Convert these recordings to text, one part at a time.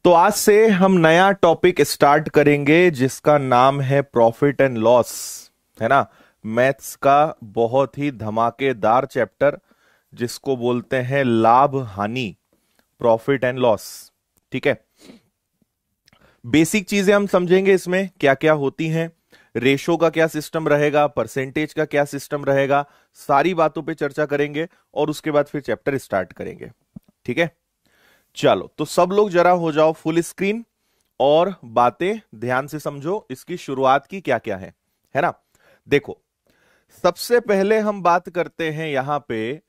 तो आज से हम नया टॉपिक स्टार्ट करेंगे जिसका नाम है प्रॉफिट एंड लॉस, है ना। मैथ्स का बहुत ही धमाकेदार चैप्टर जिसको बोलते हैं लाभ हानि, प्रॉफिट एंड लॉस। ठीक है, बेसिक चीजें हम समझेंगे इसमें क्या क्या होती हैं, रेशो का क्या सिस्टम रहेगा, परसेंटेज का क्या सिस्टम रहेगा, सारी बातों पे चर्चा करेंगे और उसके बाद फिर चैप्टर स्टार्ट करेंगे। ठीक है, चलो तो सब लोग जरा हो जाओ फुल स्क्रीन और बातें ध्यान से समझो, इसकी शुरुआत की क्या क्या है ना। देखो, सबसे पहले हम बात करते हैं यहां पे,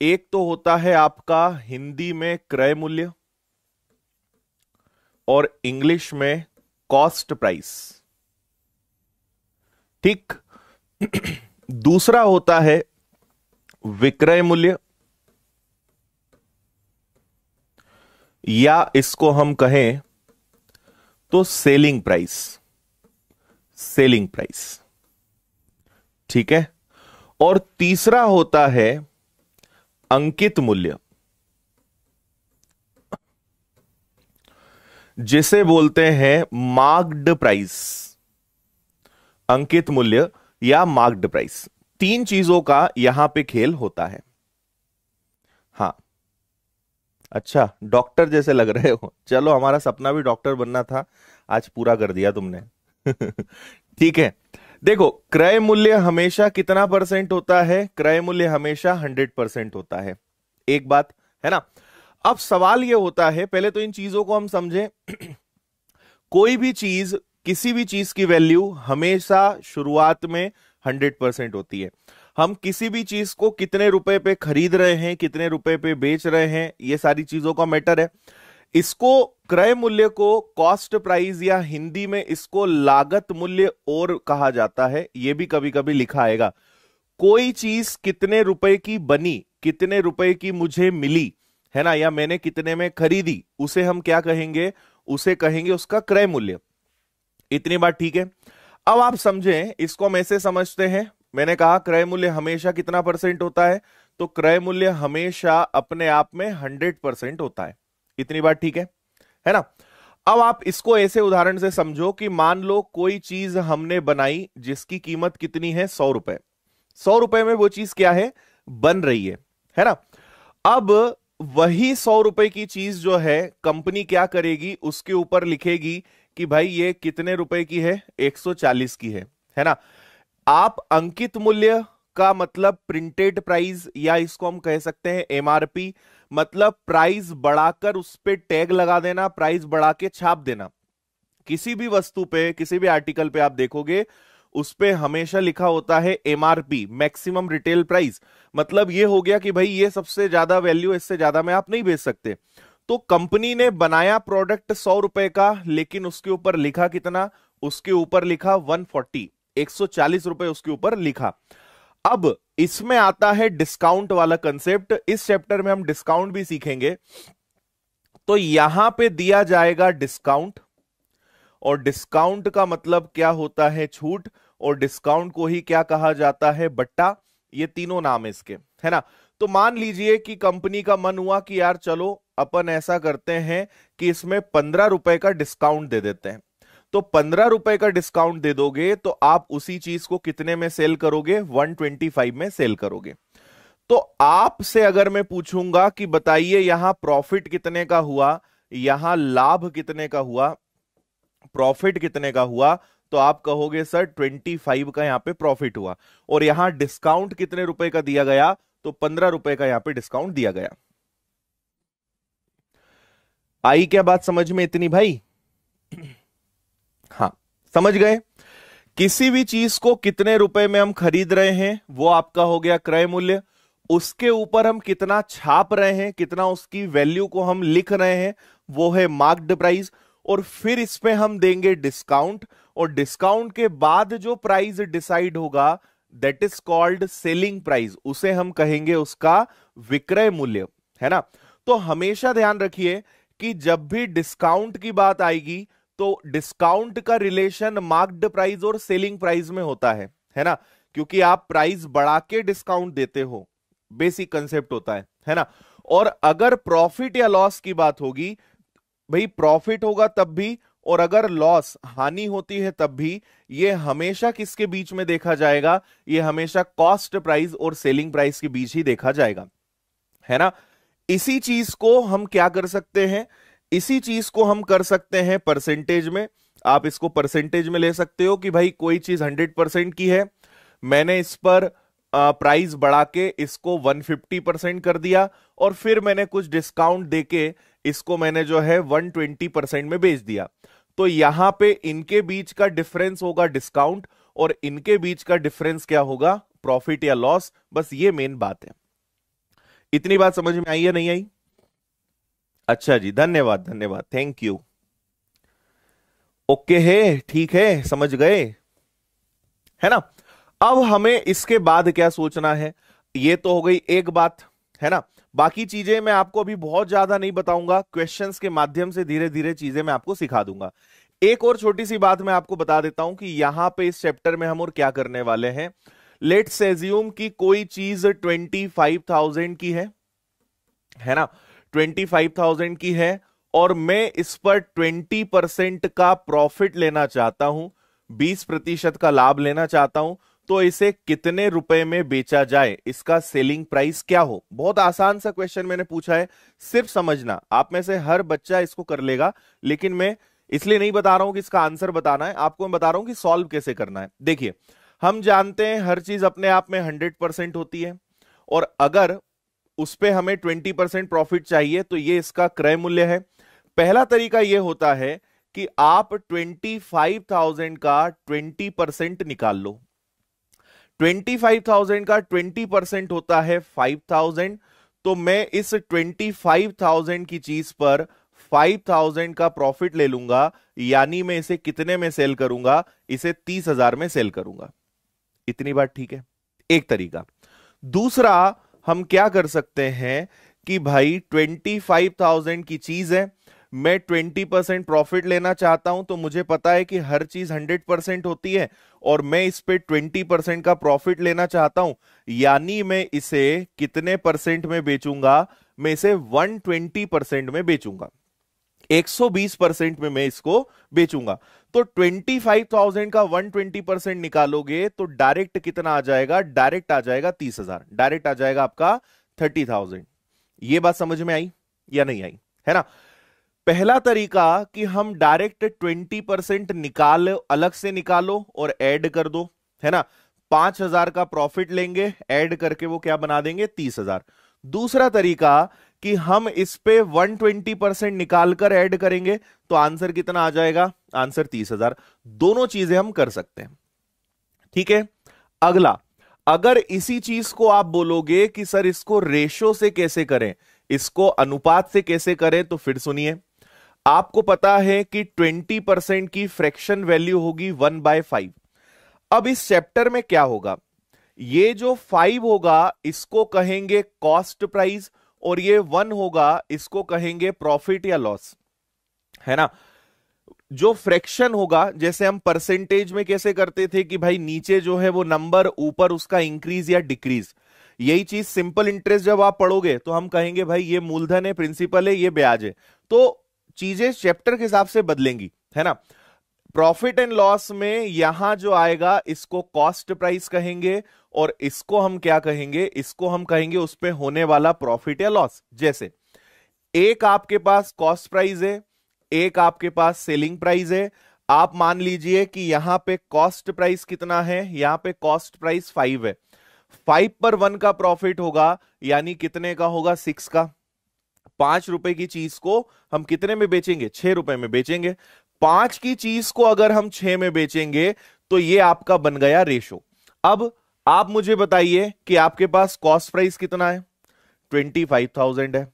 एक तो होता है आपका हिंदी में क्रय मूल्य और इंग्लिश में कॉस्ट प्राइस। ठीक दूसरा होता है विक्रय मूल्य, या इसको हम कहें तो सेलिंग प्राइस। सेलिंग प्राइस, ठीक है। और तीसरा होता है अंकित मूल्य, जिसे बोलते हैं मार्क्ड प्राइस। अंकित मूल्य या मार्क्ड प्राइस, तीन चीजों का यहां पे खेल होता है। हाँ, अच्छा डॉक्टर जैसे लग रहे हो, चलो हमारा सपना भी डॉक्टर बनना था, आज पूरा कर दिया तुमने। ठीक है, देखो क्रय मूल्य हमेशा कितना परसेंट होता है? क्रय मूल्य हमेशा 100% होता है। एक बात है ना। अब सवाल यह होता है, पहले तो इन चीजों को हम समझें। कोई भी चीज, किसी भी चीज की वैल्यू हमेशा शुरुआत में 100% होती है। हम किसी भी चीज को कितने रुपए पे खरीद रहे हैं, कितने रुपए पे बेच रहे हैं, ये सारी चीजों का मैटर है। इसको क्रय मूल्य को कॉस्ट प्राइस या हिंदी में इसको लागत मूल्य और कहा जाता है। यह भी कभी कभी लिखा आएगा। कोई चीज कितने रुपए की बनी, कितने रुपए की मुझे मिली, है ना, या मैंने कितने में खरीदी, उसे हम क्या कहेंगे? उसे कहेंगे उसका क्रय मूल्य। इतनी बात ठीक है। अब आप समझें, इसको हम ऐसे समझते हैं, मैंने कहा क्रय मूल्य हमेशा कितना परसेंट होता है, तो क्रय मूल्य हमेशा अपने आप में 100% होता है। इतनी बात ठीक है ना। अब आप इसको ऐसे उदाहरण से समझो कि मान लो कोई चीज हमने बनाई जिसकी कीमत कितनी है? 100 रुपए। 100 रुपए में वो चीज क्या है? बन रही है ना। अब वही 100 रुपए की चीज जो है कंपनी क्या करेगी? उसके ऊपर लिखेगी कि भाई ये कितने रुपए की है? 140 की है ना। आप अंकित मूल्य का मतलब प्रिंटेड प्राइस, या इसको हम कह सकते हैं एमआरपी, मतलब प्राइस बढ़ाकर उस पे टैग लगा देना, प्राइस बढ़ा के छाप देना। किसी भी वस्तु पे, किसी भी आर्टिकल पे आप देखोगे उस पे हमेशा लिखा होता है एमआरपी, मैक्सिमम रिटेल प्राइस। मतलब ये हो गया कि भाई ये सबसे ज्यादा वैल्यू, इससे ज्यादा में आप नहीं बेच सकते। तो कंपनी ने बनाया प्रोडक्ट 100 रुपए का, लेकिन उसके ऊपर लिखा कितना? उसके ऊपर लिखा 140, 140 रुपए उसके ऊपर लिखा। अब इसमें आता है डिस्काउंट वाला कंसेप्ट। इस चैप्टर में हम डिस्काउंट भी सीखेंगे। तो यहां पे दिया जाएगा डिस्काउंट, और डिस्काउंट का मतलब क्या होता है? छूट। और डिस्काउंट को ही क्या कहा जाता है? बट्टा। ये तीनों नाम है इसके, है ना। तो मान लीजिए कि कंपनी का मन हुआ कि यार चलो अपन ऐसा करते हैं कि इसमें 15 रुपए का डिस्काउंट दे देते हैं। तो 15 रुपए का डिस्काउंट दे दोगे तो आप उसी चीज को कितने में सेल करोगे? 125 में सेल करोगे। तो आपसे अगर मैं पूछूंगा कि बताइए यहां प्रॉफिट कितने का हुआ, यहां लाभ कितने का हुआ, प्रॉफिट कितने का हुआ, तो आप कहोगे सर 25 का यहां पे प्रॉफिट हुआ। और यहां डिस्काउंट कितने रुपए का दिया गया? तो 15 रुपए का यहां पे डिस्काउंट दिया गया। आई क्या बात समझ में इतनी भाई? हाँ, समझ गए। किसी भी चीज को कितने रुपए में हम खरीद रहे हैं वो आपका हो गया क्रय मूल्य। उसके ऊपर हम कितना छाप रहे हैं, कितना उसकी वैल्यू को हम लिख रहे हैं, वो है मार्क्ड प्राइस। और फिर इस पे हम देंगे डिस्काउंट, और डिस्काउंट के बाद जो प्राइस डिसाइड होगा that is called selling price, उसे हम कहेंगे उसका विक्रय मूल्य, है ना। तो हमेशा ध्यान रखिए कि जब भी डिस्काउंट की बात आएगी तो डिस्काउंट का रिलेशन मार्क्ड प्राइस और सेलिंग प्राइस में होता है ना। क्योंकि आप प्राइस बढ़ा के डिस्काउंट देते हो, बेसिक कंसेप्ट होता है ना। और अगर प्रॉफिट या लॉस की बात होगी, भाई प्रॉफिट होगा तब भी, और अगर लॉस हानि होती है तब भी, ये हमेशा किसके बीच में देखा जाएगा? ये हमेशा कॉस्ट प्राइस और सेलिंग प्राइस के बीच ही देखा जाएगा, है ना। इसी चीज को हम क्या कर सकते हैं? इसी चीज को हम कर सकते हैं परसेंटेज में। आप इसको परसेंटेज में ले सकते हो कि भाई कोई चीज 100% की है, मैंने इस पर प्राइस बढ़ा के इसको 150% कर दिया, और फिर मैंने कुछ डिस्काउंट देके इसको मैंने जो है 120% में बेच दिया। तो यहां पे इनके बीच का डिफरेंस होगा डिस्काउंट, और इनके बीच का डिफरेंस क्या होगा? प्रॉफिट या लॉस। बस ये मेन बात है। इतनी बात समझ में आई या नहीं आई? अच्छा जी, धन्यवाद धन्यवाद, थैंक यू। ओके है, ठीक है, समझ गए, है ना। अब हमें इसके बाद क्या सोचना है? ये तो हो गई एक बात, है ना। बाकी चीजें मैं आपको अभी बहुत ज्यादा नहीं बताऊंगा, क्वेश्चंस के माध्यम से धीरे धीरे चीजें मैं आपको सिखा दूंगा। एक और छोटी सी बात मैं आपको बता देता हूं कि यहां पे इस चैप्टर में हम और क्या करने वाले हैं। लेट्स एज्यूम कि कोई चीज 25,000 की है ना, 25,000 की है, और मैं इस पर 20% का प्रॉफिट लेना चाहता हूं, 20% का लाभ लेना चाहता हूं। तो इसे कितने रुपए में बेचा जाए, इसका सेलिंग प्राइस क्या हो? बहुत आसान सा क्वेश्चन मैंने पूछा है, सिर्फ समझना। आप में से हर बच्चा इसको कर लेगा, लेकिन मैं इसलिए नहीं बता रहा हूं कि इसका आंसर बताना है, आपको मैं बता रहा हूं कि सॉल्व कैसे करना है। देखिए, हम जानते हैं हर चीज अपने आप में 100% होती है, और अगर उस पे हमें 20% प्रॉफिट चाहिए तो ये इसका क्रय मूल्य है। पहला तरीका ये होता है कि आप 25,000 का 20% निकाल लो। 25,000 का 20% होता है 5,000। तो मैं इस 25,000 की चीज पर 5,000 का प्रॉफिट ले लूंगा, यानी मैं इसे कितने में सेल करूंगा? इसे 30,000 में सेल करूंगा। इतनी बात ठीक है, एक तरीका। दूसरा, हम क्या कर सकते हैं कि भाई 25,000 की चीज है, मैं 20% प्रॉफिट लेना चाहता हूं, तो मुझे पता है कि हर चीज 100% होती है, और मैं इस पे 20% का प्रॉफिट लेना चाहता हूं, यानी मैं इसे कितने परसेंट में बेचूंगा? मैं इसे 120% में बेचूंगा, 120% में मैं इसको बेचूंगा। तो 25,000 का 120% निकालोगे तो डायरेक्ट कितना आ जाएगा? डायरेक्ट आ जाएगा 30,000, डायरेक्ट आ जाएगा आपका 30,000। ये बात समझ में आई या नहीं आई? है ना। पहला तरीका कि हम डायरेक्ट 20% निकाल, अलग से निकालो और ऐड कर दो, है ना। 5,000 का प्रॉफिट लेंगे, ऐड करके वो क्या बना देंगे? 30,000। दूसरा तरीका कि हम इस पे 120% निकालकर ऐड करेंगे, तो आंसर कितना आ जाएगा? आंसर 30,000। दोनों चीजें हम कर सकते हैं, ठीक है। अगला, अगर इसी चीज को आप बोलोगे कि सर इसको रेशो से कैसे करें, इसको अनुपात से कैसे करें, तो फिर सुनिए। आपको पता है कि 20% की फ्रैक्शन वैल्यू होगी 1/5। अब इस चैप्टर में क्या होगा? ये जो 5 होगा इसको कहेंगे कॉस्ट प्राइस, और ये 1 होगा इसको कहेंगे प्रॉफिट या लॉस, है ना। जो फ्रैक्शन होगा, जैसे हम परसेंटेज में कैसे करते थे कि भाई नीचे जो है वो नंबर, ऊपर उसका इंक्रीज या डिक्रीज, यही चीज सिंपल इंटरेस्ट जब आप पढ़ोगे तो हम कहेंगे भाई ये मूलधन है, प्रिंसिपल है, ये ब्याज है। तो चीजें चैप्टर के हिसाब से बदलेंगी, है ना। प्रॉफिट एंड लॉस में यहां जो आएगा इसको कॉस्ट प्राइस कहेंगे, और इसको हम क्या कहेंगे? इसको हम कहेंगे उस पे होने वाला प्रॉफिट या लॉस। जैसे एक आपके पास कॉस्ट प्राइस है, एक आपके पास सेलिंग प्राइस है। आप मान लीजिए कि यहां पे कॉस्ट प्राइस कितना है? यहां पे कॉस्ट प्राइस 5 है, 5 पर 1 का प्रॉफिट होगा, यानी कितने का होगा? 6 का। 5 रुपए की चीज को हम कितने में बेचेंगे? 6 रुपए में बेचेंगे। 5 की चीज को अगर हम 6 में बेचेंगे तो ये आपका बन गया रेशो। अब आप मुझे बताइए कि आपके पास कॉस्ट प्राइस कितना है? 25,000 है,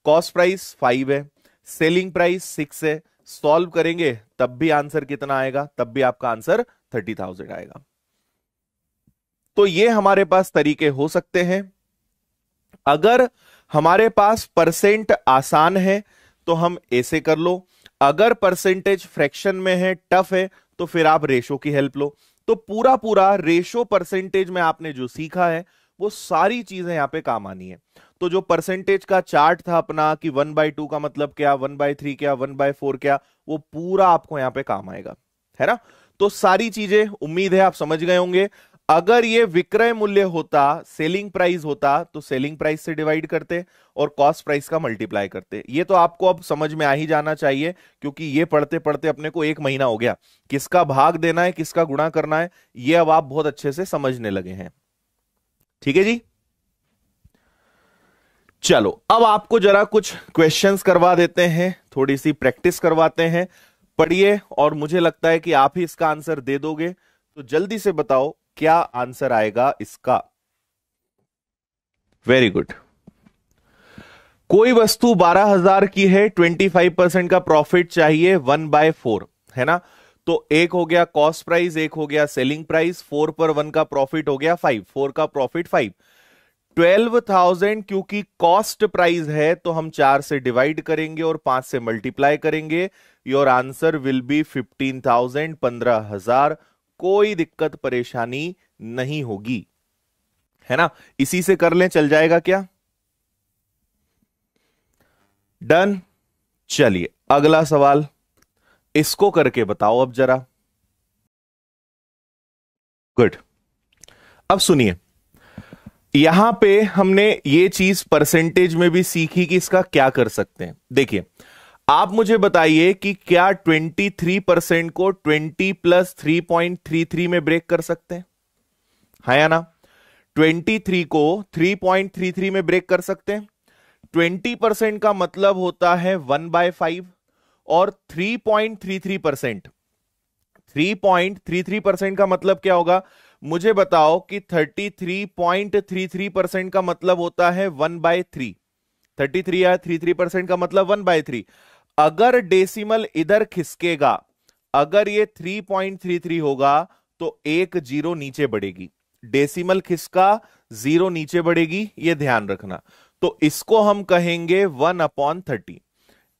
कॉस्ट प्राइस 5 है, सेलिंग प्राइस 6 है। सॉल्व करेंगे तब भी आंसर कितना आएगा? तब भी आपका आंसर 30,000 आएगा। तो ये हमारे पास तरीके हो सकते हैं। अगर हमारे पास परसेंट आसान है तो हम ऐसे कर लो, अगर परसेंटेज फ्रैक्शन में है, टफ है, तो फिर आप रेशो की हेल्प लो। तो पूरा पूरा रेशो परसेंटेज में आपने जो सीखा है वो सारी चीजें यहां पे काम आनी है। तो जो परसेंटेज का चार्ट था अपना कि 1/2 का मतलब क्या, 1/3 क्या, 1/4 क्या, वो पूरा आपको यहां पे काम आएगा, है ना। तो सारी चीजें उम्मीद है आप समझ गए होंगे। अगर ये विक्रय मूल्य होता, सेलिंग प्राइस होता, तो सेलिंग प्राइस से डिवाइड करते और कॉस्ट प्राइस का मल्टीप्लाई करते। ये तो आपको अब समझ में आ ही जाना चाहिए, क्योंकि ये पढ़ते पढ़ते अपने को 1 महीना हो गया। किसका भाग देना है, किसका गुणा करना है, ये अब आप बहुत अच्छे से समझने लगे हैं। ठीक है जी। चलो अब आपको जरा कुछ क्वेश्चंस करवा देते हैं, थोड़ी सी प्रैक्टिस करवाते हैं। पढ़िए और मुझे लगता है कि आप ही इसका आंसर दे दोगे, तो जल्दी से बताओ क्या आंसर आएगा इसका। Very good. कोई वस्तु 12,000 की है, 25% का प्रॉफिट चाहिए 1/4, है ना। तो एक हो गया कॉस्ट प्राइस, एक हो गया सेलिंग प्राइस, 4 पर 1 का प्रॉफिट हो गया 5, 4 का प्रॉफिट 5। 12,000 क्योंकि कॉस्ट प्राइस है तो हम 4 से डिवाइड करेंगे और 5 से मल्टीप्लाई करेंगे। Your answer will be 15,000, 15,000। कोई दिक्कत परेशानी नहीं होगी, है ना। इसी से कर लें, चल जाएगा क्या? डन। चलिए अगला सवाल, इसको करके बताओ अब जरा। गुड। अब सुनिए, यहां पे हमने ये चीज परसेंटेज में भी सीखी कि इसका क्या कर सकते हैं। देखिए, आप मुझे बताइए कि क्या 23% को 20 + 3.33 में ब्रेक कर सकते हैं, है या ना। 23 को 3.33 में ब्रेक कर सकते हैं। 20% का मतलब होता है 1/5 और 3.33%, 3.33% का मतलब क्या होगा, मुझे बताओ कि 33.33% का मतलब होता है 1/3। 33 या 33% का मतलब 1/3। अगर डेसिमल इधर खिसकेगा, अगर ये 3.33 होगा तो एक जीरो नीचे बढ़ेगी। डेसिमल खिसका, जीरो नीचे बढ़ेगी, ये ध्यान रखना। तो इसको हम कहेंगे 1/30।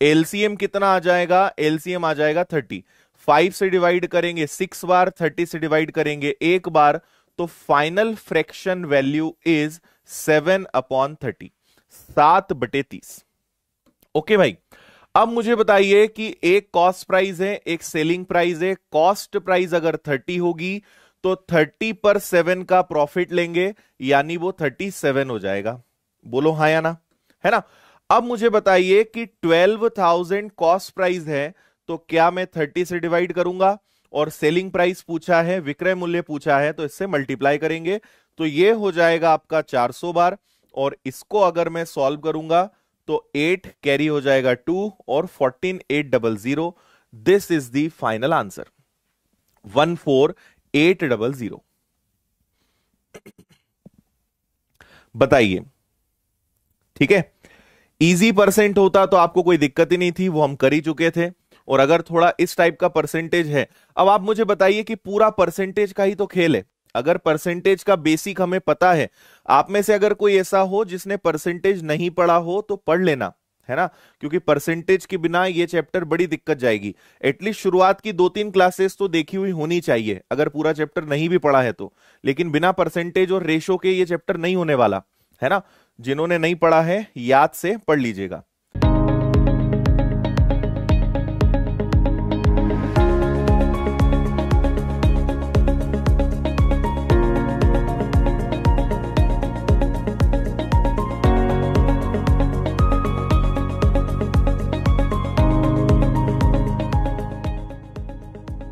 एलसीएम कितना आ जाएगा? एलसीएम आ जाएगा 30। 5 से डिवाइड करेंगे 6 बार, 30 से डिवाइड करेंगे 1 बार, तो final fraction value is 7/30, 7/30। Okay भाई। अब मुझे बताइए कि एक कॉस्ट प्राइस है, एक सेलिंग प्राइस है। कॉस्ट प्राइस अगर 30 होगी तो 30 पर 7 का प्रॉफिट लेंगे, यानी वो 37 हो जाएगा। बोलो हाँ या ना, है ना। अब मुझे बताइए कि 12,000 कॉस्ट प्राइस है, तो क्या मैं 30 से डिवाइड करूंगा, और सेलिंग प्राइस पूछा है, विक्रय मूल्य पूछा है, तो इससे मल्टीप्लाई करेंगे। तो ये हो जाएगा आपका 400 बार, और इसको अगर मैं सॉल्व करूंगा तो 8 कैरी हो जाएगा 2 और 14,800। This is the final answer, 14,800। बताइए, ठीक है। इजी परसेंट होता तो आपको कोई दिक्कत ही नहीं थी, वो हम कर ही चुके थे। और अगर थोड़ा इस टाइप का परसेंटेज है, अब आप मुझे बताइए कि पूरा परसेंटेज का ही तो खेल है। अगर परसेंटेज का बेसिक हमें पता है, आप में से अगर कोई ऐसा हो जिसने परसेंटेज नहीं पढ़ा हो तो पढ़ लेना, है ना। क्योंकि परसेंटेज के बिना ये चैप्टर बड़ी दिक्कत जाएगी। एटलीस्ट शुरुआत की 2-3 क्लासेस तो देखी हुई होनी चाहिए, अगर पूरा चैप्टर नहीं भी पढ़ा है तो। लेकिन बिना परसेंटेज और रेशो के ये चैप्टर नहीं होने वाला, है ना। जिन्होंने नहीं पढ़ा है याद से पढ़ लीजिएगा।